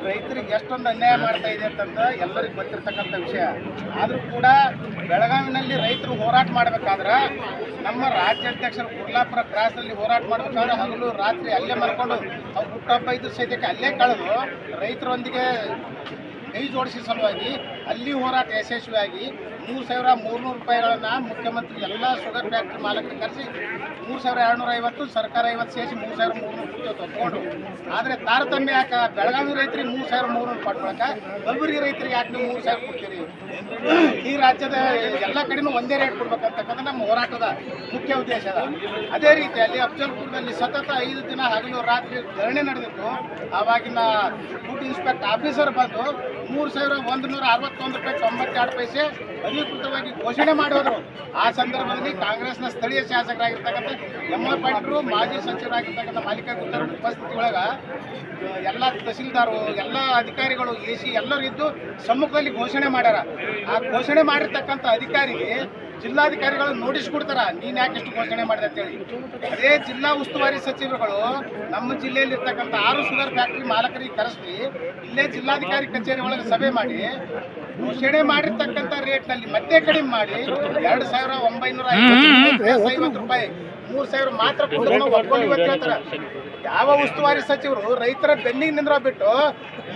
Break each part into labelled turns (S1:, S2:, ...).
S1: ರೈತರಿಗೆ ಎಷ್ಟೊಂದು ಅನ್ಯಾಯ ಮಾಡ್ತಾ ಇದೆ ಅಂತಂದ ಎಲ್ಲರಿಗೂ ಗೊತ್ತಿರ್ತಕ್ಕಂಥ ವಿಷಯ. ಆದರೂ ಕೂಡ ಬೆಳಗಾವಿನಲ್ಲಿ ರೈತರು ಹೋರಾಟ ಮಾಡಬೇಕಾದ್ರೆ ನಮ್ಮ ರಾಜ್ಯಾಧ್ಯಕ್ಷರು ಕುರ್ಲಾಪುರ ಕ್ರಾಸಲ್ಲಿ ಹೋರಾಟ ಮಾಡಬೇಕಾದ್ರೆ ಹಗಲು ರಾತ್ರಿ ಅಲ್ಲೇ ಮಾಡ್ಕೊಂಡು ಅವ್ರು ಹುಟ್ಟುಹಬ್ಬ ಇದ್ರ ಸಹಿತಕ್ಕೆ ಅಲ್ಲೇ ಕಳೆದು ರೈತರೊಂದಿಗೆ ಕೈ ಜೋಡಿಸಿ ಸಲುವಾಗಿ ಅಲ್ಲಿ ಹೋರಾಟ ಯಶಸ್ವಿಯಾಗಿ 3,300 ರೂಪಾಯಿಗಳನ್ನು ಮುಖ್ಯಮಂತ್ರಿ ಎಲ್ಲ ಶುಗರ್ ಫ್ಯಾಕ್ಟ್ರಿ ಮಾಲಕರಿಗೆ ಕರೆಸಿ 3,250 ಸರ್ಕಾರ 50 ಸೇರಿಸಿ 3,300 ತಗೊಂಡು. ಆದರೆ ತಾರತಮ್ಯ ಯಾಕೆ ಬೆಳಗಾವಿ ರೈತರಿಗೆ 3,300 ಕೊಟ್ಕೊಳಕ ಕಲಬುರಗಿ ರೈತರಿಗೆ ಯಾಕೆ ನೀವು 3,000 ಕೊಡ್ತೀರಿ? ಈ ರಾಜ್ಯದ ಎಲ್ಲ ಕಡೆನೂ ಒಂದೇ ರೇಟ್ ಕೊಡ್ಬೇಕಂತಕ್ಕಂಥ ನಮ್ಮ ಹೋರಾಟದ ಮುಖ್ಯ ಉದ್ದೇಶ ಅದ. ಅದೇ ರೀತಿಯಲ್ಲಿ ಅಫ್ಜಲ್ಪುರದಲ್ಲಿ ಸತತ 5 ದಿನ ಹಗಲು ರಾತ್ರಿ ಧರಣಿ ನಡೆದಿತ್ತು. ಆವಾಗಿನ ಫುಡ್ ಇನ್ಸ್ಪೆಕ್ಟರ್ ಆಫೀಸರ್ ಬಂದು 3,161 ರೂಪಾಯಿ 92 ಪೈಸೆ ಅಧಿಕೃತವಾಗಿ ಘೋಷಣೆ ಮಾಡೋರು. ಆ ಸಂದರ್ಭದಲ್ಲಿ ಕಾಂಗ್ರೆಸ್ನ ಸ್ಥಳೀಯ ಶಾಸಕರಾಗಿರ್ತಕ್ಕಂಥ ಎಂ.ಆರ್. ಪಾಟೀಲರು, ಮಾಜಿ ಸಚಿವರಾಗಿರ್ತಕ್ಕಂಥ ಮಾಲೀಕರ ಉಪಸ್ಥಿತಿ ಒಳಗೆ ಎಲ್ಲ ತಹಸೀಲ್ದಾರು, ಎಲ್ಲ ಅಧಿಕಾರಿಗಳು, ಎ.ಸಿ ಎಲ್ಲರೂ ಇದ್ದು ಸಮ್ಮುಖದಲ್ಲಿ ಘೋಷಣೆ ಮಾಡ್ಯಾರ. ಆ ಘೋಷಣೆ ಮಾಡಿರ್ತಕ್ಕಂಥ ಅಧಿಕಾರಿಗೆ ಜಿಲ್ಲಾಧಿಕಾರಿಗಳು ನೋಟಿಸ್ ಕೊಡ್ತಾರ, ನೀನು ಯಾಕೆ ಎಷ್ಟು ಘೋಷಣೆ ಮಾಡಿದೆ ಅಂತೇಳಿ. ಅದೇ ಜಿಲ್ಲಾ ಉಸ್ತುವಾರಿ ಸಚಿವರುಗಳು ನಮ್ಮ ಜಿಲ್ಲೆಯಲ್ಲಿ ಇರ್ತಕ್ಕಂಥ 6 ಶುಗರ್ ಫ್ಯಾಕ್ಟ್ರಿ ಮಾಲಕರಿಗೆ ಕರೆಸಿ ಇಲ್ಲೇ ಜಿಲ್ಲಾಧಿಕಾರಿ ಕಚೇರಿ ಒಳಗೆ ಸಭೆ ಮಾಡಿ ಘೋಷಣೆ ಮಾಡಿರ್ತಕ್ಕಂಥ ರೇಟ್ನಲ್ಲಿ ಮತ್ತೆ ಕಡಿಮೆ ಮಾಡಿ 2,950 ರೂಪಾಯಿ 3,000 ಮಾತ್ರ ಕೊಡೋದು ಒಪ್ಕೊಂಡು ಇವತ್ತು ಹೇಳ್ತಾರೆ. ಯಾವ ಉಸ್ತುವಾರಿ ಸಚಿವರು ರೈತರ ಬೆನ್ನಿಗೆ ನಿಂದ್ರ ಬಿಟ್ಟು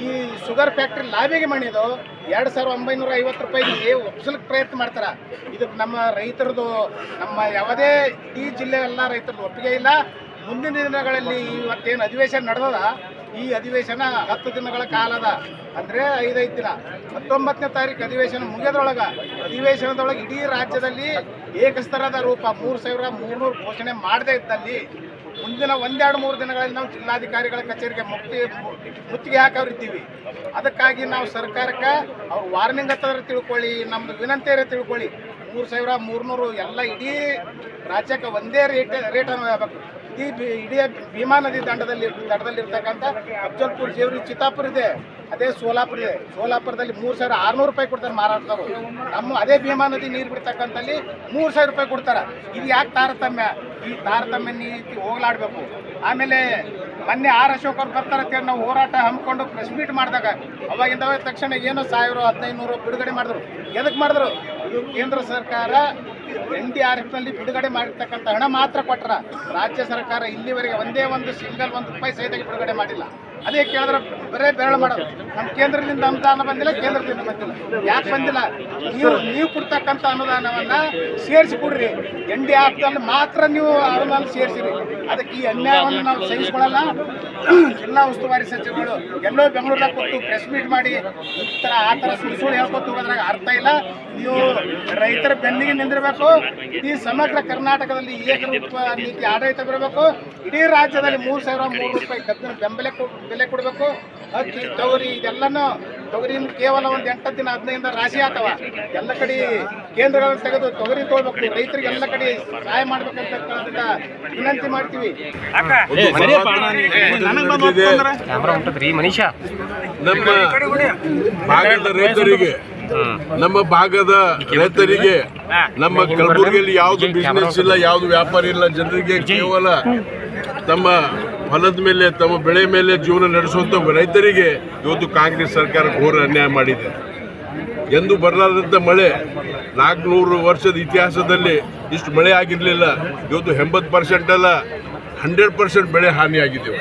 S1: ಈ ಶುಗರ್ ಫ್ಯಾಕ್ಟ್ರಿ ಲಾಭಿಗೆ ಮಾಡಿದ್ದು 2,950 ರೂಪಾಯಿಗೆ ಒಪ್ಸಲಿಕ್ಕೆ ಪ್ರಯತ್ನ ಮಾಡ್ತಾರೆ. ಇದಕ್ಕೆ ನಮ್ಮ ರೈತರದು, ನಮ್ಮ ಯಾವುದೇ ಈ ಜಿಲ್ಲೆ ಎಲ್ಲ ರೈತರದ್ದು ಒಪ್ಪಿಗೆ ಇಲ್ಲ. ಮುಂದಿನ ದಿನಗಳಲ್ಲಿ ಇವತ್ತೇನು ಅಧಿವೇಶನ ನಡೆದದ, ಈ ಅಧಿವೇಶನ 10 ದಿನಗಳ ಕಾಲದ, ಅಂದರೆ 5 ದಿನ. 19ನೇ ತಾರೀಕು ಅಧಿವೇಶನ ಮುಗಿಯೋದ್ರೊಳಗೆ ಅಧಿವೇಶನದೊಳಗೆ ಇಡೀ ರಾಜ್ಯದಲ್ಲಿ ಏಕಸ್ತರದ ರೂಪ 3,300 ಘೋಷಣೆ ಮಾಡದೇ ಇದ್ದಲ್ಲಿ ಮುಂದಿನ 1-2-3 ದಿನಗಳಲ್ಲಿ ನಾವು ಜಿಲ್ಲಾಧಿಕಾರಿಗಳ ಕಚೇರಿಗೆ ಮುತ್ತಿಗೆ ಹಾಕೋರಿದ್ದೀವಿ. ಅದಕ್ಕಾಗಿ ನಾವು ಸರ್ಕಾರಕ್ಕೆ ಅವ್ರು ವಾರ್ನಿಂಗ್ ಹತ್ತಿರ ತಿಳ್ಕೊಳ್ಳಿ, ನಮ್ಮದು ವಿನಂತಿಯರೇ ತಿಳ್ಕೊಳ್ಳಿ. 3,300 ಎಲ್ಲ ಇಡೀ ರಾಜ್ಯಕ್ಕೆ ಒಂದೇ ರೇಟನ್ನು ಹೇಳ್ಬೇಕು. ಇಡೀ ಭೀಮಾ ನದಿ ದಡದಲ್ಲಿರ್ತಕ್ಕಂಥ ಅಫ್ಜಲ್ಪುರ್, ಜೇವರಿ, ಚಿತ್ತಾಪುರ ಇದೆ, ಅದೇ ಸೋಲಾಪುರ ಇದೆ. ಸೋಲಾಪುರದಲ್ಲಿ 3,600 ರೂಪಾಯಿ ಕೊಡ್ತಾರೆ ಮಾರಾಟದವರು. ನಮ್ಮ ಅದೇ ಭೀಮಾ ನದಿ ನೀರು ಬಿಡ್ತಕ್ಕಂಥಲ್ಲಿ 3,000 ರೂಪಾಯಿ ಕೊಡ್ತಾರೆ. ಇದು ಯಾಕೆ ತಾರತಮ್ಯ? ಈ ತಾರತಮ್ಯ ನೀತಿ ಹೋಗ್ಲಾಡಬೇಕು. ಆಮೇಲೆ ಮೊನ್ನೆ ಆರ್ ಅಶೋಕ್ ಅವ್ರು ಬರ್ತಾರಂತೇಳಿ ನಾವು ಹೋರಾಟ ಹಮ್ಮಿಕೊಂಡು ಪ್ರೆಸ್ ಮೀಟ್ ಮಾಡಿದಾಗ ಅವಾಗಿಂದ ತಕ್ಷಣ ಏನೋ 1,000-1,500 ಬಿಡುಗಡೆ ಮಾಡಿದ್ರು. ಎದಕ್ಕೆ ಮಾಡಿದ್ರು? ಕೇಂದ್ರ ಸರ್ಕಾರ NDRFನಲ್ಲಿ ಬಿಡುಗಡೆ ಮಾಡಿರ್ತಕ್ಕಂಥ ಹಣ ಮಾತ್ರ ಕೊಟ್ಟರ. ರಾಜ್ಯ ಸರ್ಕಾರ ಇಲ್ಲಿವರೆಗೆ ಒಂದೇ ಒಂದು ಸಿಂಗಲ್ 1 ರೂಪಾಯಿ ಸಹಿತ ಬಿಡುಗಡೆ ಮಾಡಿಲ್ಲ. ಅದೇ ಕೇಳಿದ್ರೆ ಬರೇ ಬೆರಳು ಮಾಡೋದು. ನಮ್ಮ ಕೇಂದ್ರದಿಂದ ಅನುದಾನ ಬಂದಿಲ್ಲ, ಕೇಂದ್ರದಿಂದ ಬಂದಿಲ್ಲ. ಯಾಕೆ ಬಂದಿಲ್ಲ? ನೀವು ಕೊಡ್ತಕ್ಕಂಥ ಅನುದಾನವನ್ನು ಸೇರಿಸಿ ಕೊಡ್ರಿ. NDRFದಲ್ಲಿ ಮಾತ್ರ ನೀವು ಅನುದಾನ ಸೇರಿಸಿರಿ. ಅದಕ್ಕೆ ಈ ಅನ್ಯಾಯವನ್ನು ನಾವು ಸಹಿಸಿಕೊಳ್ಳಲ್ಲ. ಜಿಲ್ಲಾ ಉಸ್ತುವಾರಿ ಸಚಿವಗಳು ಎಲ್ಲೋ ಬೆಂಗಳೂರಾಗ ಕೊಟ್ಟು ಪ್ರೆಸ್ ಮೀಟ್ ಮಾಡಿ ಆ ಥರ ಸುಳ್ಳು ಹೇಳ್ಕೊತ ಹೋಗೋದ್ರಾಗ ಅರ್ಥ ಇಲ್ಲ. ನೀವು ರೈತರ ಬೆನ್ನಿಗೆ ನಿಂದಿರಬೇಕು. ಇಡೀ ಸಮಗ್ರ ಕರ್ನಾಟಕದಲ್ಲಿ ಏಕರೂಪ ನೀತಿ ಆಡಳಿತ ಬರಬೇಕು. ಇಡೀ ರಾಜ್ಯದಲ್ಲಿ 3,300 ರೂಪಾಯಿ ಕಬ್ಬಿನ ಬೆಲೆ ಕೊಡಬೇಕು. ಅಕ್ಕಿ, ತೊಗರಿ, ಇದೆಲ್ಲನೂ ತೊಗರಿನ ಕೇವಲ ಒಂದು 8 ದಿನ 15 ರಾಶಿ ಆಗ್ತವ. ಎಲ್ಲ ಕಡೆ ಕೇಂದ್ರಗಳನ್ನು ತೆಗೆದು ತೊಗರಿ ತೊಗೊಳ್ಬೇಕು. ರೈತರಿಗೆ ಎಲ್ಲ ಕಡೆ ಸಹಾಯ ಮಾಡ್ಬೇಕಂತ ವಿನಂತಿ ಮಾಡ್ತೀವಿ.
S2: ನಮ್ಮ ಭಾಗದ ರೈತರಿಗೆ, ನಮ್ಮ ಭಾಗದ ರೈತರಿಗೆ, ನಮ್ಮ ಕಲಬುರಗಿಯಲ್ಲಿ ಯಾವುದು ಬಿಸ್ನೆಸ್ ಇಲ್ಲ, ಯಾವುದು ವ್ಯಾಪಾರ ಇಲ್ಲ, ಜನರಿಗೆ ಕೇವಲ ತಮ್ಮ ಹೊಲದ ಮೇಲೆ, ತಮ್ಮ ಬೆಳೆ ಮೇಲೆ ಜೀವನ ನಡೆಸುವಂಥ ರೈತರಿಗೆ ಇವತ್ತು ಕಾಂಗ್ರೆಸ್ ಸರ್ಕಾರ ಘೋರ ಅನ್ಯಾಯ ಮಾಡಿದೆ. ಎಂದು ಬರಲಾರದಂಥ ಮಳೆ 400 ವರ್ಷದ ಇತಿಹಾಸದಲ್ಲಿ ಇಷ್ಟು ಮಳೆ ಆಗಿರಲಿಲ್ಲ. ಇವತ್ತು 80% ಅಲ್ಲ 100% ಬೆಳೆ ಹಾನಿಯಾಗಿದೆ.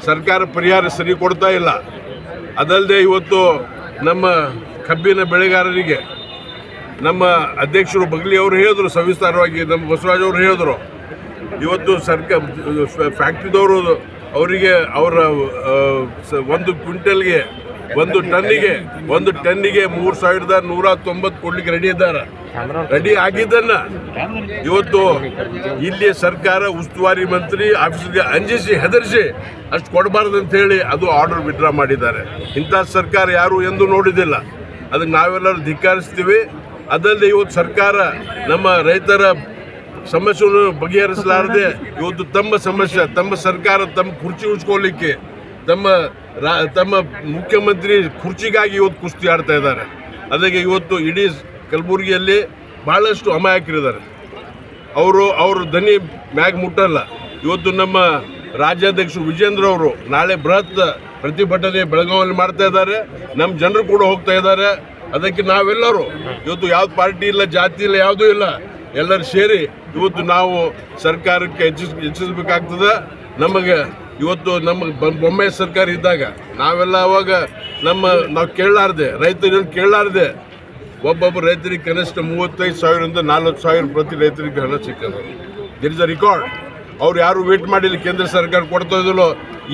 S2: ಸರ್ಕಾರ ಪರಿಹಾರ ಸರಿ ಕೊಡ್ತಾ ಇಲ್ಲ. ಅದಲ್ಲದೆ ಇವತ್ತು ನಮ್ಮ ಕಬ್ಬಿನ ಬೆಳೆಗಾರರಿಗೆ ನಮ್ಮ ಅಧ್ಯಕ್ಷರು ಬಗ್ಲಿ ಅವರು ಹೇಳಿದ್ರು, ಸವಿಸ್ತಾರವಾಗಿ ನಮ್ಮ ಬಸವರಾಜ್ ಅವರು ಹೇಳಿದ್ರು, ಇವತ್ತು ಫ್ಯಾಕ್ಟ್ರಿದವರು ಅವರಿಗೆ ಅವರ 1 ಕ್ವಿಂಟಲ್ಗೆ 1 ಟನ್ನಿಗೆ 3,190 ಕೊಡ್ಲಿಕ್ಕೆ ರೆಡಿ ಇದ್ದಾರೆ. ರೆಡಿ ಆಗಿದ್ದನ್ನ ಇವತ್ತು ಇಲ್ಲಿ ಸರ್ಕಾರ ಉಸ್ತುವಾರಿ ಮಂತ್ರಿ ಆಫೀಸ್ಗೆ ಅಂಜಿಸಿ ಹೆದರಿಸಿ ಅಷ್ಟು ಕೊಡಬಾರ್ದು ಅಂತ ಹೇಳಿ ಅದು ಆರ್ಡರ್ ವಿಡ್ರಾ ಮಾಡಿದ್ದಾರೆ. ಇಂಥ ಸರ್ಕಾರ ಯಾರು ಎಂದು ನೋಡಿದಿಲ್ಲ. ಅದಕ್ಕೆ ನಾವೆಲ್ಲರೂ ಧಿಕ್ಕರಿಸ್ತೀವಿ. ಅದಲ್ಲದೆ ಇವತ್ತು ಸರ್ಕಾರ ನಮ್ಮ ರೈತರ ಸಮಸ್ಯೆಯನ್ನು ಬಗೆಹರಿಸಲಾರದೆ ಇವತ್ತು ತಮ್ಮ ಸರ್ಕಾರ ತಮ್ಮ ಕುರ್ಚಿ ಉಳಿಸ್ಕೊಳ್ಳಿಕ್ಕೆ ತಮ್ಮ ಮುಖ್ಯಮಂತ್ರಿ ಕುರ್ಚಿಗಾಗಿ ಇವತ್ತು ಕುಸ್ತಿ ಆಡ್ತಾ ಇದ್ದಾರೆ. ಅದಕ್ಕೆ ಇವತ್ತು ಇಡೀ ಕಲಬುರಗಿಯಲ್ಲಿ ಭಾಳಷ್ಟು ಅಮಾಯಕರಿದ್ದಾರೆ. ಅವರು ದನಿ ಮ್ಯಾಗ್ ಮುಟ್ಟಲ್ಲ. ಇವತ್ತು ನಮ್ಮ ರಾಜ್ಯಾಧ್ಯಕ್ಷರು ವಿಜೇಂದ್ರ ಅವರು ನಾಳೆ ಬೃಹತ್ ಪ್ರತಿಭಟನೆ ಬೆಳಗಾವಿಯಲ್ಲಿ ಮಾಡ್ತಾ ಇದ್ದಾರೆ. ನಮ್ಮ ಜನರು ಕೂಡ ಹೋಗ್ತಾ ಇದ್ದಾರೆ. ಅದಕ್ಕೆ ನಾವೆಲ್ಲರೂ ಇವತ್ತು ಯಾವ್ದು ಪಾರ್ಟಿ ಇಲ್ಲ, ಜಾತಿ ಇಲ್ಲ, ಯಾವುದೂ ಇಲ್ಲ, ಎಲ್ಲರೂ ಸೇರಿ ಇವತ್ತು ನಾವು ಸರ್ಕಾರಕ್ಕೆ ಹೆಚ್ಚಿಸಬೇಕಾಗ್ತದೆ. ನಮಗೆ ಇವತ್ತು ನಮ್ಮ ಬೊಮ್ಮಾಯಿ ಸರ್ಕಾರ ಇದ್ದಾಗ ನಾವೆಲ್ಲ ಅವಾಗ ನಾವು ಕೇಳಲಾರ್ದೆ, ರೈತರಲ್ಲಿ ಕೇಳಲಾರ್ದೆ ಒಬ್ಬೊಬ್ಬ ರೈತರಿಗೆ ಕನಿಷ್ಠ 35,000ರಿಂದ 40,000 ಪ್ರತಿ ರೈತರಿಗೆ ಹಣ ಸಿಕ್ಕದ. There is a record. ಅವ್ರು ಯಾರು ವೇಟ್ ಮಾಡಿಲ್ಲ, ಕೇಂದ್ರ ಸರ್ಕಾರ ಕೊಡ್ತಾ ಇದ್ದಲ್ಲೋ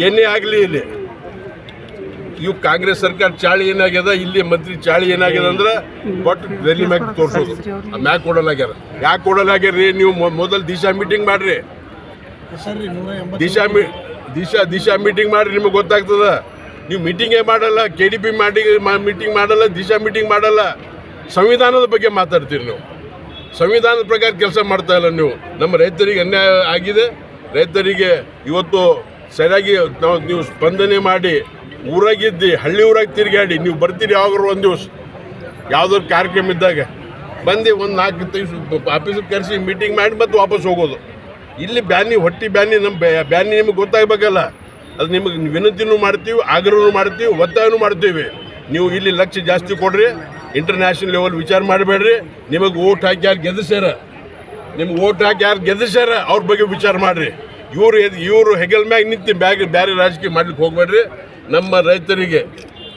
S2: ಏನೇ ಆಗಲಿ. ಇಲ್ಲಿ ಇವು ಕಾಂಗ್ರೆಸ್ ಸರ್ಕಾರ ಚಾಳಿ ಏನಾಗ್ಯದ, ಇಲ್ಲಿ ಮಂತ್ರಿ ಚಾಳಿ ಏನಾಗ್ಯದ ಅಂದ್ರೆ ಒಟ್ಟು ಡೆಲ್ಲಿ ಮ್ಯಾಕ್ ತೋರಿಸೋದು, ಮ್ಯಾಕ್ ಕೊಡಲಾಗ್ಯಾರ. ಯಾಕೆ ಕೊಡಲಾಗ್ಯಾರ್ರಿ? ನೀವು ಮೊದಲು ದಿಶಾ ಮೀಟಿಂಗ್ ಮಾಡ್ರಿ, ದಿಶಾ ಮೀಟಿಂಗ್ ಮಾಡ್ರಿ, ನಿಮಗೆ ಗೊತ್ತಾಗ್ತದ. ನೀವು ಮೀಟಿಂಗೇ ಮಾಡಲ್ಲ, KDP ಮೀಟಿಂಗ್ ಮಾಡಲ್ಲ, ದಿಶಾ ಮೀಟಿಂಗ್ ಮಾಡಲ್ಲ. ಸಂವಿಧಾನದ ಬಗ್ಗೆ ಮಾತಾಡ್ತೀರಿ ನೀವು, ಸಂವಿಧಾನದ ಪ್ರಕಾರ ಕೆಲಸ ಮಾಡ್ತಾ ಇಲ್ಲ ನೀವು. ನಮ್ಮ ರೈತರಿಗೆ ಅನ್ಯಾಯ ಆಗಿದೆ. ರೈತರಿಗೆ ಇವತ್ತು ಸರಿಯಾಗಿ ನೀವು ಸ್ಪಂದನೆ ಮಾಡಿ ಊರಾಗಿದ್ದು ಹಳ್ಳಿ ಊರಾಗ ತಿರುಗಾಡಿ ನೀವು ಬರ್ತೀರಿ. ಯಾವಾಗಾರು ಒಂದು ದಿವಸ ಯಾವುದಾದ್ರು ಕಾರ್ಯಕ್ರಮ ಇದ್ದಾಗ ಬಂದು ಒಂದು 4 ದಿವಸ ಆಫೀಸಿಗೆ ಕರೆಸಿ ಮೀಟಿಂಗ್ ಮಾಡಿ ಮತ್ತೆ ವಾಪಸ್ ಹೋಗೋದು. ಇಲ್ಲಿ ಬ್ಯಾನಿ, ಹೊಟ್ಟಿ ಬ್ಯಾನಿ, ನಮ್ಮ ಬ್ಯಾನಿ ನಿಮಗೆ ಗೊತ್ತಾಗಬೇಕಲ್ಲ. ಅದು ನಿಮಗೆ ವಿನಂತಿನೂ ಮಾಡ್ತೀವಿ, ಆಗ್ರಹನೂ ಮಾಡ್ತೀವಿ, ಒತ್ತಾಯನೂ ಮಾಡ್ತೀವಿ. ನೀವು ಇಲ್ಲಿ ಲಕ್ಷ್ಯ ಜಾಸ್ತಿ ಕೊಡ್ರಿ, ಇಂಟರ್ನ್ಯಾಷನಲ್ ಲೆವೆಲ್ ವಿಚಾರ ಮಾಡಬೇಡ್ರಿ. ನಿಮಗೆ ಓಟ್ ಹಾಕಿ ಯಾರು ಗೆಲ್ಲಿಸ್ಯಾರ, ಅವ್ರ ಬಗ್ಗೆ ವಿಚಾರ ಮಾಡಿರಿ. ಇವರು ಹೆಗಲ್ ಮ್ಯಾಗ ನಿಂತು ಬೇರೆ ರಾಜಕೀಯ ಮಾಡ್ಲಿಕ್ಕೆ ಹೋಗ್ಬೇಡ್ರಿ. ನಮ್ಮ ರೈತರಿಗೆ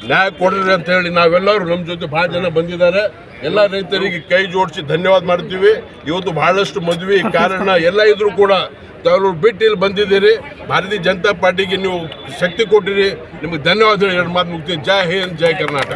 S2: ನ್ಯಾಯ ಕೊಡ್ರಿ ಅಂತ ಹೇಳಿ ನಾವೆಲ್ಲರೂ ನಮ್ಮ ಜೊತೆ ಭಾಳ ಜನ ಬಂದಿದ್ದಾರೆ. ಎಲ್ಲ ರೈತರಿಗೆ ಕೈ ಜೋಡಿಸಿ ಧನ್ಯವಾದ ಮಾಡ್ತೀವಿ. ಇವತ್ತು ಬಹಳಷ್ಟು ಮದುವೆ ಕಾರಣ ಎಲ್ಲ ಇದ್ರೂ ಕೂಡ ತಾವು ಬಿಟ್ಟು ಇಲ್ಲಿ ಬಂದಿದ್ದೀರಿ. ಭಾರತೀಯ ಜನತಾ ಪಾರ್ಟಿಗೆ ನೀವು ಶಕ್ತಿ ಕೊಟ್ಟಿರಿ. ನಿಮಗೆ ಧನ್ಯವಾದ ಹೇಳಿ ಎರಡು ಮಾತು ಮುಗ್ತೀನಿ. ಜೈ ಹಿಂದ್, ಜೈ ಕರ್ನಾಟಕ.